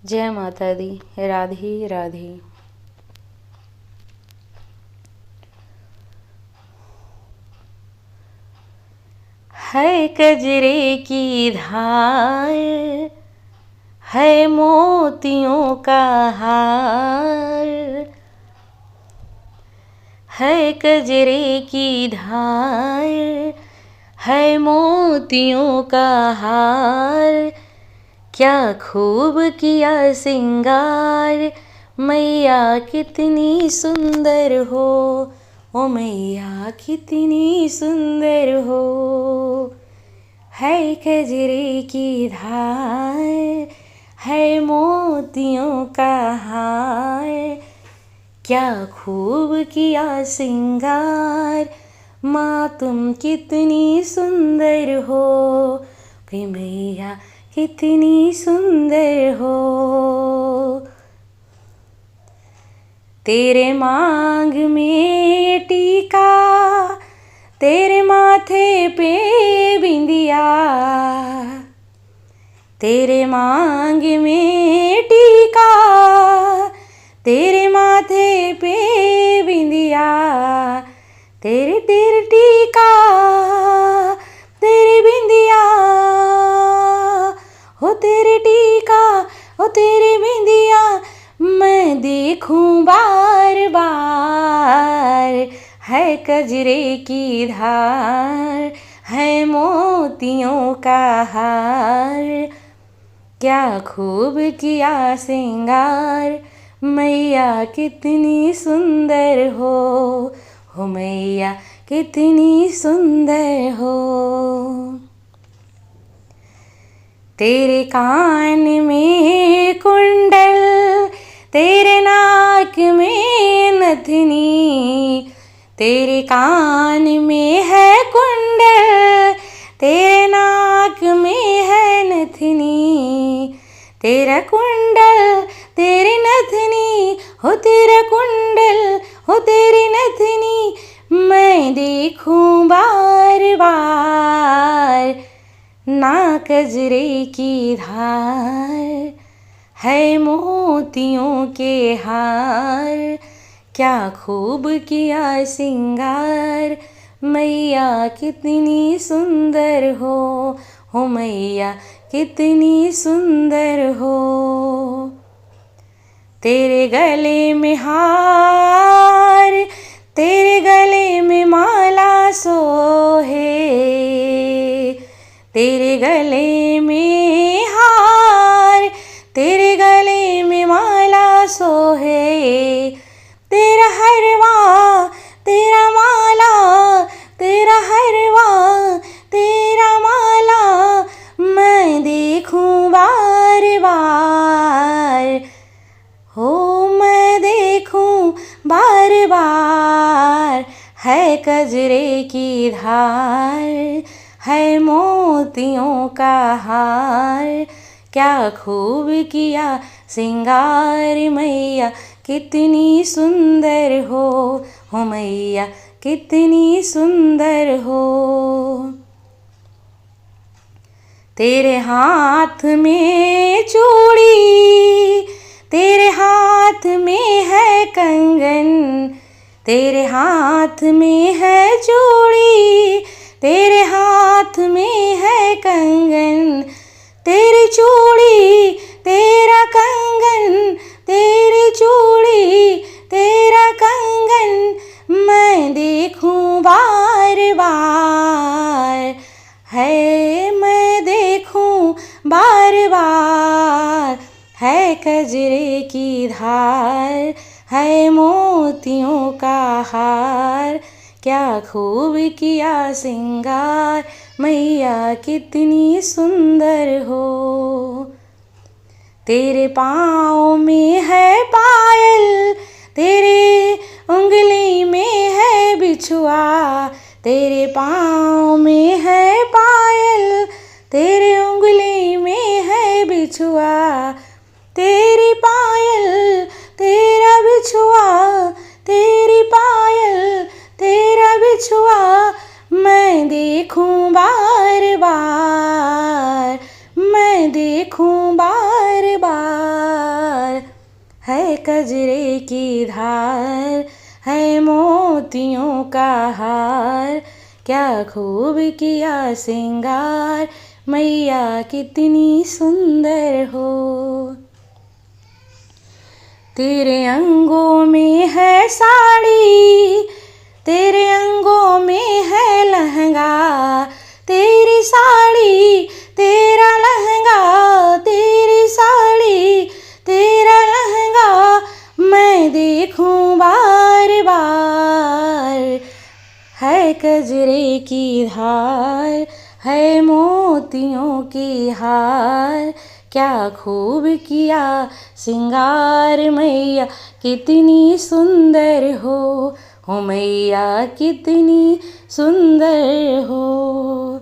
जय माता दी। राधे राधे। है कजरे की धार, है मोतियों का हार, है कजरे की धार, है मोतियों का हार। क्या खूब किया सिंगार, मैया कितनी सुंदर हो, ओ मैया कितनी सुंदर हो। है कजरे की धार, है मोतियों का हार। क्या खूब किया सिंगार, माँ तुम कितनी सुंदर हो, कि मैया कितनी सुंदर हो। तेरे मांग में टीका, तेरे माथे पे बिंदिया, तेरे मांग में टीका, तेरे माथे पे बिंदिया, तेरे तेरे टीका, तेरी बिंदिया, हो तेरे टीका, हो तेरी बिंदिया, मैं देखूं बार बार। है कजरे की धार, है मोतियों का हार। क्या खूब किया सिंगार, मैया कितनी सुंदर हो मैया कितनी सुंदर हो। तेरे कान में कुंडल, तेरे नाक में नथनी, तेरे कान में है कुंडल, तेरे नाक में है नथनी। तेरा कुंडल तेरी नथनी, हो तेरा कुंडल हो तेरी नथनी, मैं देखूं बार बार। ना कजरे की धार, है मोतियों के हार। क्या खूब किया सिंगार, मैया कितनी सुंदर हो मैया कितनी सुंदर हो। तेरे गले में हार, तेरे गले में माला सोहे, तेरे गले में हार, तेरे गले में माला सोहे। तेरा हरवा तेरा माला, तेरा हरवा तेरा माला, मैं देखूं बार बार, हो मैं देखूं बार बार। है कजरे की धार, है मोतियों का हार। क्या खूब किया सिंगार, मैया कितनी सुंदर हो मैया कितनी सुंदर हो। तेरे हाथ में चूड़ी, तेरे हाथ में है कंगन, तेरे हाथ में है चूड़ी, तेरे हाथ में है कंगन। तेरी चूड़ी तेरा कंगन, तेरी चूड़ी तेरा कंगन, मैं देखूं बार बार। है मैं देखूं बार बार। है कजरे की धार, है मोतियों का हार। क्या खूब किया सिंगार, मैया कितनी सुंदर हो। तेरे पाँव में है पायल, तेरे उंगली में है बिछुआ, तेरे पाँव में है पायल, तेरे उंगली में है बिछुआ। तेरी पायल तेरा बिछुआ, तेरी पायल तेरा बिछुआ, मैं देखूं बार बार, मैं देखूं बार बार। कजरे की धार, है मोतियों का हार, क्या खूब किया सिंगार, मैया कितनी सुंदर हो। तेरे अंगों में है साड़ी, तेरे अंगों में है लहंगा, तेरी साड़ी तेरा लहंगा, तेरी साड़ी तेरा लहंगा, मैं देखूं बार बार। है कजरे की धार, है मोतियों की हार, क्या खूब किया सिंगार, मैया कितनी सुंदर हो मैया कितनी सुंदर हो।